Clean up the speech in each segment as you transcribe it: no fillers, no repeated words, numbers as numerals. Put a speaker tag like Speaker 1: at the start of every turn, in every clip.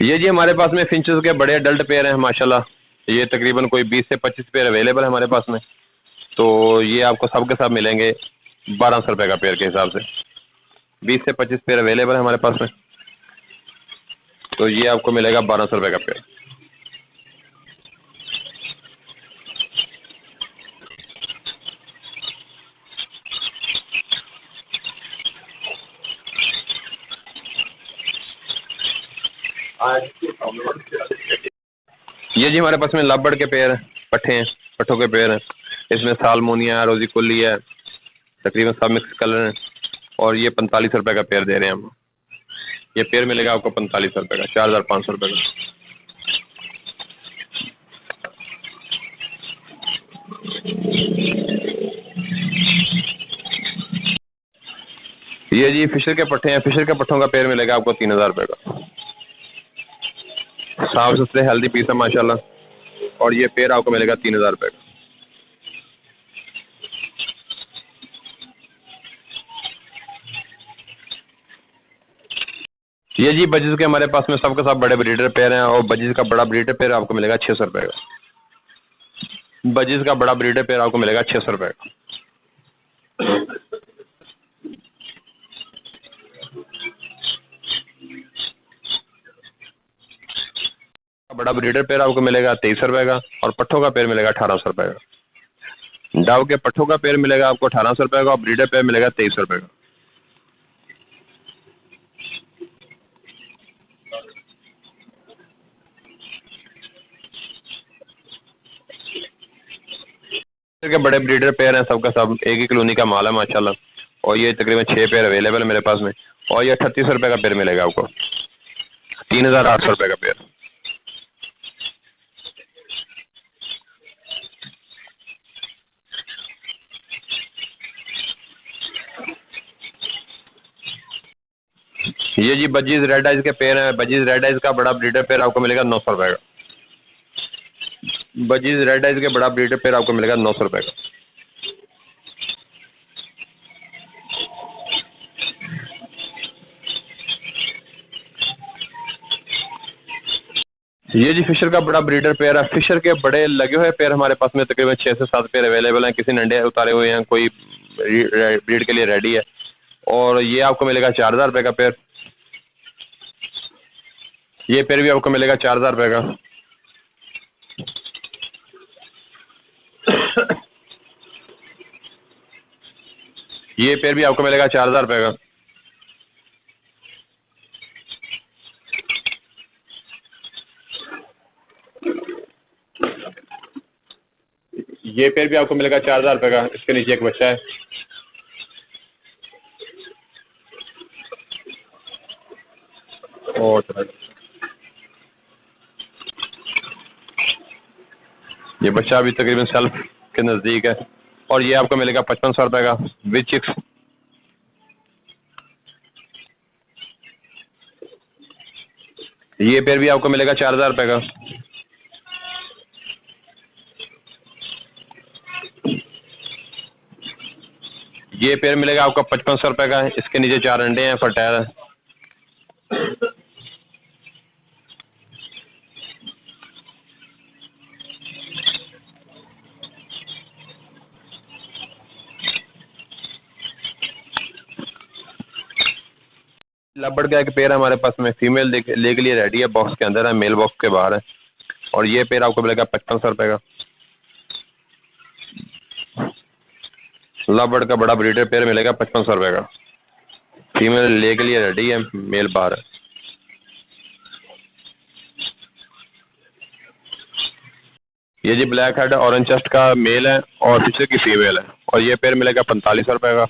Speaker 1: ये जी हमारे पास में फिंचेस के बड़े अडल्ट पेयर हैं माशाल्लाह। ये तकरीबन कोई 20 से 25 पेयर अवेलेबल है हमारे पास में। तो ये आपको सब के सब मिलेंगे 1200 रुपये का पेयर के हिसाब से। 20 से 25 पेयर अवेलेबल है हमारे पास में, तो ये आपको मिलेगा 1200 रुपये का पेयर। ये जी हमारे पास में लव के पेयर हैं, पट्ठे हैं, पट्ठों के पेयर हैं। इसमें सालमोनिया है, रोजी कुल्ली है, तकरीबन सब मिक्स कलर हैं। और ये 45 रुपये का पेयर दे रहे हैं हम। ये पेयर मिलेगा आपको 45 रुपये का, 4500 रुपये का। ये जी फिशर के पट्ठे हैं, फिशर के पट्ठों का पेयर मिलेगा आपको 3000 रुपये का। साफ सुथरे हेल्दी पीस है माशाल्लाह। और ये पेयर आपको मिलेगा 3000 रुपये का। ये जी बजीज के हमारे पास में सबके सब बड़े ब्रीडर पेयर हैं। और बजीज का बड़ा ब्रीडर पेयर आपको मिलेगा 600 रुपये का। बजीज का बड़ा ब्रीडर पेयर आपको मिलेगा 600 रुपये का। बड़ा ब्रीडर पेयर आपको मिलेगा 2300 रुपये का। और पट्ठों का पेयर मिलेगा 1800 रुपये का। डाव के पट्ठों का पेयर मिलेगा आपको 1800 रुपये का। और ब्रीडर पेयर मिलेगा 2300 रुपये का। के बड़े ब्रीडर पेयर हैं, सबका सब एक ही कॉलोनी का माल है माशाल्लाह। और ये तकरीबन 6 पेयर अवेलेबल है मेरे पास में। और ये 3800 रुपये का पेयर मिलेगा आपको, 3800 रुपये का पेयर। ये जी बजीज रेड आइज के पेयर हैं। बजीज रेड आइज का बड़ा ब्रीडर पेयर आपको मिलेगा 900 रुपये का। बजीज रेड आइज के बड़ा ब्रीडर पेयर आपको मिलेगा 900 रुपये का। ये जी फिशर का बड़ा ब्रीडर पेयर है। फिशर के बड़े लगे हुए पेयर हमारे पास में तकरीबन 6 से 7 पेयर अवेलेबल हैं। किसी ने अंडे उतारे हुए हैं, कोई ब्रीड के लिए रेडी है। और ये आपको मिलेगा 4000 रुपये का पेयर। ये पेयर भी आपको मिलेगा 4000 रुपये का। ये पेयर भी आपको मिलेगा 4000 रुपये का। ये पेयर भी आपको मिलेगा 4000 रुपये का। इसके नीचे एक बच्चा है। और ये बच्चा अभी तकरीबन सेल्फ के नज़दीक है। और ये आपको मिलेगा 5500 रुपये का विद चिक्स। ये पेयर भी आपको मिलेगा 4000 रुपये का। ये पेयर मिलेगा आपको 5500 रुपये का। इसके नीचे 4 अंडे हैं, फर्टाइल है। लबड़ का एक पेयर हमारे पास में फीमेल ले के लिए रेडी है। बॉक्स के अंदर है, मेल बॉक्स के बाहर है। और ये पेयर आपको मिलेगा 5500 रुपये का। लबड़ का बड़ा ब्रीडर पेयर मिलेगा 5500 रुपये का। फीमेल ले के लिए रेडी है, मेल बाहर है। ये जी ब्लैक हेड ऑरेंज चेस्ट का मेल है और फिशर की फीमेल है। और ये पेयर मिलेगा 4500 रुपये का।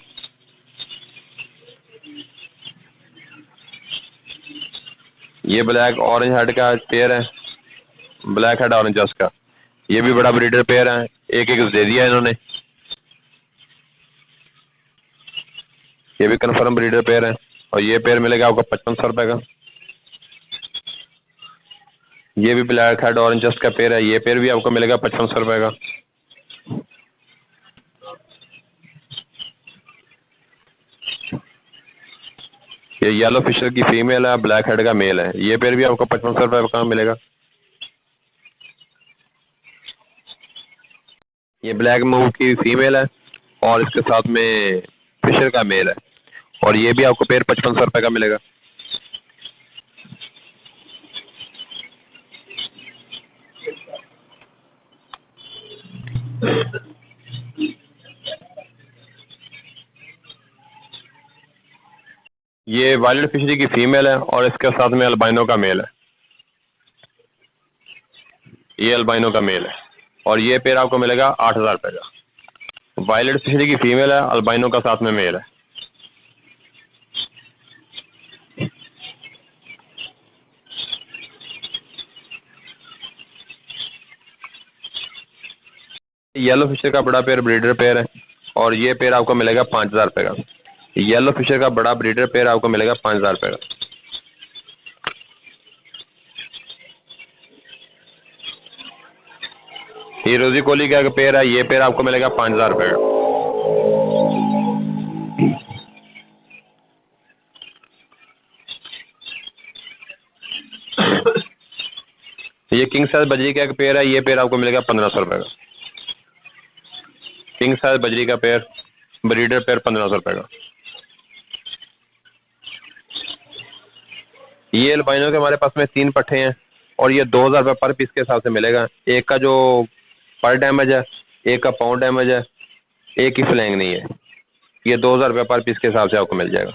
Speaker 1: ये ब्लैक ऑरेंज हेड का पेयर है, ब्लैक हेड ऑरेंज चेस्ट का। ये भी बड़ा ब्रीडर पेयर है, एक एक दे दिया इन्होंने। ये भी कन्फर्म ब्रीडर पेयर है। और ये पेयर मिलेगा आपको 5500 रुपये का। ये भी ब्लैक हेड ऑरेंज चेस्ट का पेयर है। ये पेयर भी आपको मिलेगा 5500 रुपये का। ये येलो फिशर की फीमेल है, ब्लैक हेड का मेल है। ये पेयर भी आपको 5500 रुपये का मिलेगा। ये ब्लैक मूव की फीमेल है और इसके साथ में फिशर का मेल है, और ये भी आपको पेयर 5500 रुपये का मिलेगा। ये वायलेट फिशरी की फीमेल है और इसके साथ में अल्बाइनो का मेल है। ये अल्बाइनो का मेल है और ये पेयर आपको मिलेगा 8000 रुपये का। वायलेट फिशरी की फीमेल है, अल्बाइनो का साथ में मेल है। येलो फिशर का बड़ा पेयर ब्रीडर पेयर है और ये पेयर आपको मिलेगा 5000 रुपये का। येलो फिशर का बड़ा ब्रीडर पेयर आपको मिलेगा 5000 रुपये का। ये रोजी कोली का पेयर है, ये पेयर आपको मिलेगा 5000 रुपये का। ये किंग साइज बजरी का पेयर है, ये पेयर आपको मिलेगा 1500 रुपये का। किंग साइज बजरी का पेयर ब्रीडर पेयर 1500 रुपये का। ये अल्बाइनो के हमारे पास में 3 पट्टे हैं और ये 2000 रुपये पर पीस के हिसाब से मिलेगा। एक का जो पर डैमेज है, एक का पाउंड डैमेज है, एक ही फ्लैंग नहीं है। ये 2000 रुपये पर पीस के हिसाब से आपको मिल जाएगा।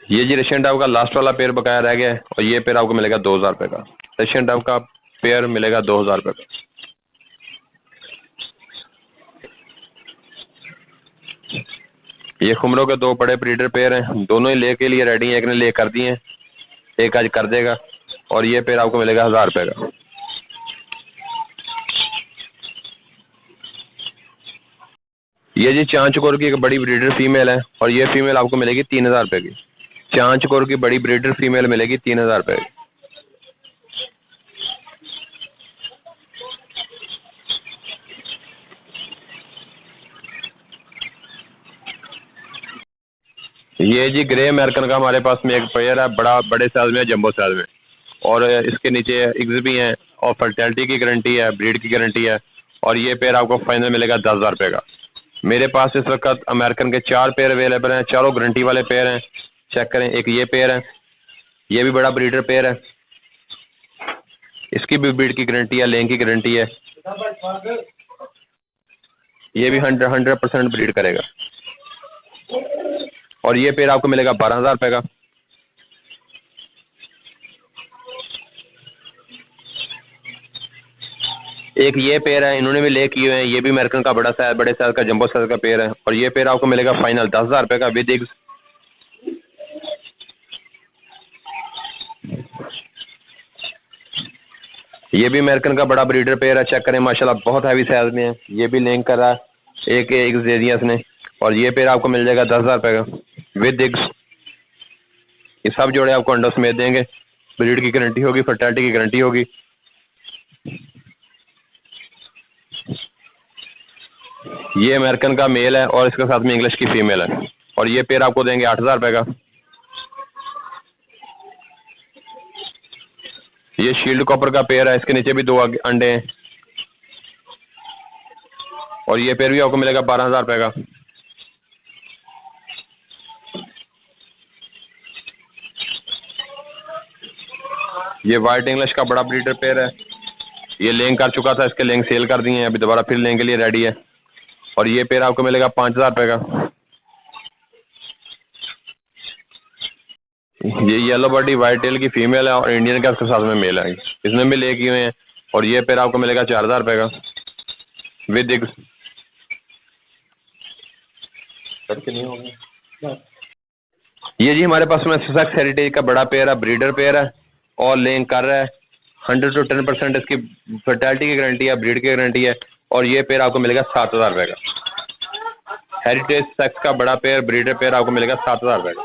Speaker 1: ये जी रशियन डव का लास्ट वाला पेयर बकाया रह गया है और ये पेयर आपको मिलेगा 2000 रुपये का। रशियन डव का पेयर मिलेगा 2000 रुपये का। ये खुमरों के 2 बड़े ब्रीडर पेयर हैं, दोनों ही ले के लिए रेडी हैं। एक ने ले कर दिए हैं, एक आज कर देगा, और ये पेयर आपको मिलेगा 1000 रुपये का। ये जी चांचकोर की एक बड़ी ब्रीडर फीमेल है और ये फीमेल आपको मिलेगी 3000 रुपये की। चांचकोर की बड़ी ब्रीडर फीमेल मिलेगी 3000 रुपये की। ये जी ग्रे अमेरिकन का हमारे पास में एक पेयर है, बड़े साइज में, जंबो साइज में, और इसके नीचे एग्स भी हैं और फर्टिलिटी की गारंटी है, ब्रीड की गारंटी है, और ये पेयर आपको फाइनल मिलेगा 10,000 रुपये का। मेरे पास इस वक्त अमेरिकन के 4 पेयर अवेलेबल हैं, चारों गारंटी वाले पेयर हैं। चेक करें, एक ये पेयर है, ये भी बड़ा ब्रीडर पेयर है, इसकी भी ब्रीड की गारंटी है, लेंग की गारंटी है, ये भी 100% ब्रीड करेगा, और ये पेयर आपको मिलेगा 12,000 रुपये का। एक ये पेयर है, इन्होंने भी ले किए हैं, ये भी अमेरिकन का बड़े साइज का जंबो साइज का पेयर है, और ये पेयर आपको मिलेगा फाइनल 10,000 रुपये का विद एग्स। ये भी अमेरिकन का बड़ा ब्रीडर पेयर है, चेक करें माशाल्लाह बहुत हैवी साइज में है, ये भी लिंक कर रहा है, एक एग्स दे दिया इसने, और ये पेयर आपको मिल जाएगा 10,000 रुपये का विद एग्स। ये सब जोड़े आपको अंडों समेत देंगे, ब्रीड की गारंटी होगी, फर्टिलिटी की गारंटी होगी। ये अमेरिकन का मेल है और इसके साथ में इंग्लिश की फीमेल है, और ये पेयर आपको देंगे 8,000 रुपये का। ये शील्ड कॉपर का पेयर है, इसके नीचे भी 2 अंडे हैं, और ये पेयर भी आपको मिलेगा 12,000 रुपये का। ये वाइट इंग्लिश का बड़ा ब्रीडर पेयर है, ये लेंग कर चुका था, इसके लेंग सेल कर दिए हैं, अभी दोबारा फिर लेंग के लिए रेडी है, और ये पेयर आपको मिलेगा 5,000 रुपये का। ये येलो बॉडी वाइट टेल की फीमेल है और इंडियन का इसके साथ में मेल है, इसने भी ले किए हुए हैं, और ये पेयर आपको मिलेगा 4,000 रुपये का विद एग्स। ये जी हमारे पास में ससेक्स हेरिटेज का बड़ा पेयर है, ब्रीडर पेयर है, और लेंग कर रहा है, 100 to 10% इसकी फर्टिलिटी की गारंटी है, ब्रीड की गारंटी है, और ये पेयर आपको मिलेगा 7,000 रुपये का। हेरिटेज सेक्स का बड़ा पेयर ब्रीडर पेयर आपको मिलेगा 7,000 रुपये का।